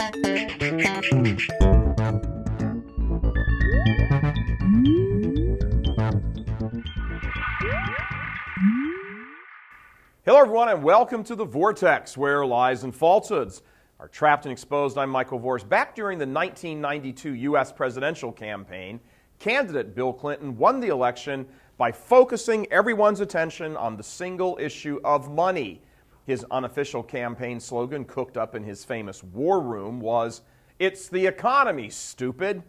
Hello everyone and welcome to The Vortex, where lies and falsehoods are trapped and exposed. I'm Michael Voris. Back during the 1992 U.S. presidential campaign, candidate Bill Clinton won the election by focusing everyone's attention on the single issue of money. His unofficial campaign slogan, cooked up in his famous war room, was, "It's the economy, stupid."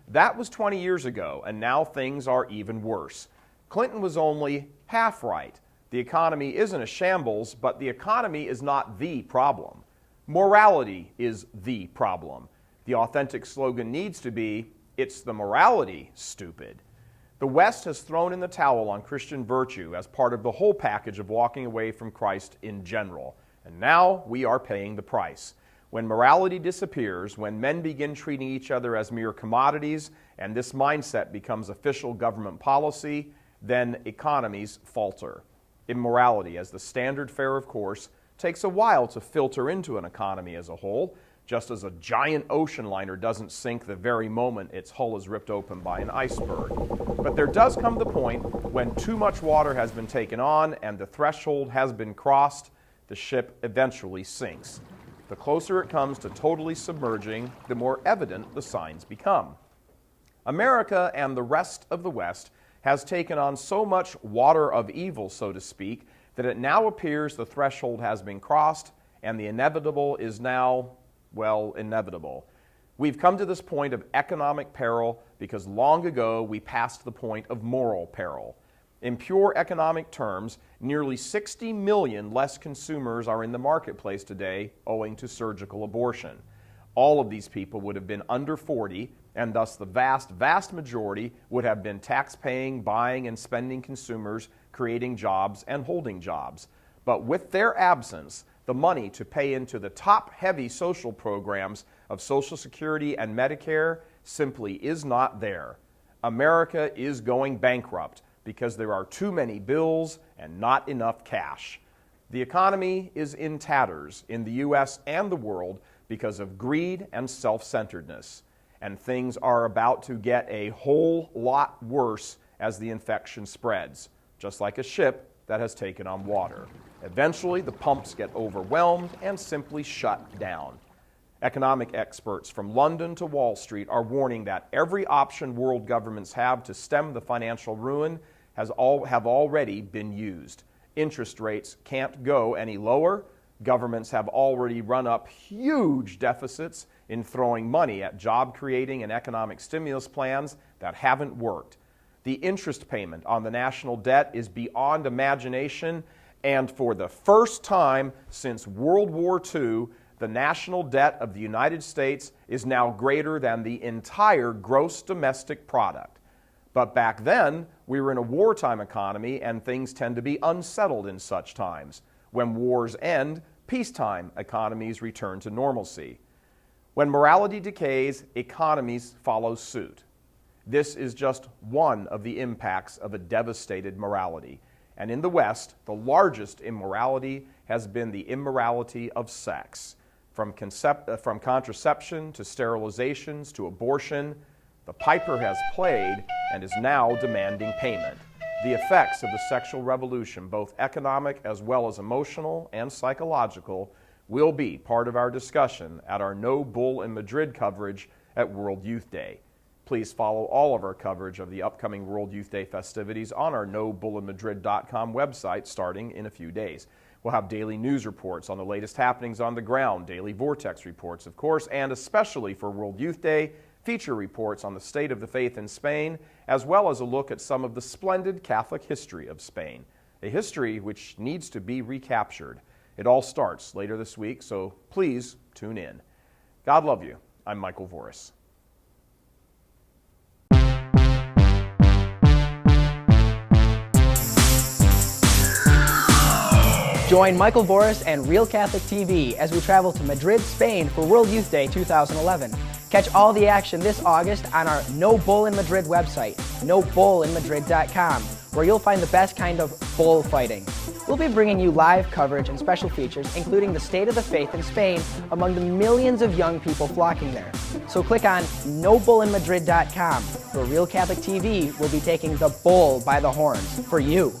That was 20 years ago, and now things are even worse. Clinton was only half right. The economy isn't a shambles, but the economy is not the problem. Morality is the problem. The authentic slogan needs to be, "It's the morality, stupid." The West has thrown in the towel on Christian virtue as part of the whole package of walking away from Christ in general. And now we are paying the price. When morality disappears, when men begin treating each other as mere commodities, and this mindset becomes official government policy, then economies falter. Immorality, as the standard fare of course, takes a while to filter into an economy as a whole, just as a giant ocean liner doesn't sink the very moment its hull is ripped open by an iceberg. But there does come the point when too much water has been taken on and the threshold has been crossed, the ship eventually sinks. The closer it comes to totally submerging, the more evident the signs become. America and the rest of the West has taken on so much water of evil, so to speak, that it now appears the threshold has been crossed and the inevitable is now, well, inevitable. We've come to this point of economic peril because long ago we passed the point of moral peril. In pure economic terms, nearly 60 million less consumers are in the marketplace today owing to surgical abortion. All of these people would have been under 40, and thus the vast majority would have been tax-paying, buying, and spending consumers, creating jobs and holding jobs. But with their absence, the money to pay into the top-heavy social programs of Social Security and Medicare simply is not there. America is going bankrupt because there are too many bills and not enough cash. The economy is in tatters in the U.S. and the world because of greed and self-centeredness. And things are about to get a whole lot worse as the infection spreads, just like a ship that has taken on water. Eventually, the pumps get overwhelmed and simply shut down. Economic experts from London to Wall Street are warning that every option world governments have to stem the financial ruin have already been used. Interest rates can't go any lower. Governments have already run up huge deficits in throwing money at job-creating and economic stimulus plans that haven't worked. The interest payment on the national debt is beyond imagination, and for the first time since World War II, the national debt of the United States is now greater than the entire gross domestic product. But back then, we were in a wartime economy, and things tend to be unsettled in such times. When wars end, peacetime economies return to normalcy. When morality decays, economies follow suit. This is just one of the impacts of a devastated morality. And in the West, the largest immorality has been the immorality of sex. From contraception to sterilizations to abortion, the piper has played and is now demanding payment. The effects of the sexual revolution, both economic as well as emotional and psychological, will be part of our discussion at our No Bull in Madrid coverage at World Youth Day. Please follow all of our coverage of the upcoming World Youth Day festivities on our NoBullinMadrid.com website starting in a few days. We'll have daily news reports on the latest happenings on the ground, daily Vortex reports, of course, and especially for World Youth Day, feature reports on the state of the faith in Spain, as well as a look at some of the splendid Catholic history of Spain, a history which needs to be recaptured. It all starts later this week, so please tune in. God love you. I'm Michael Voris. Join Michael Voris and Real Catholic TV as we travel to Madrid, Spain for World Youth Day 2011. Catch all the action this August on our No Bull in Madrid website, nobullinmadrid.com, where you'll find the best kind of bull fighting. We'll be bringing you live coverage and special features, including the state of the faith in Spain among the millions of young people flocking there. So click on nobullinmadrid.com, where Real Catholic TV will be taking the bull by the horns for you.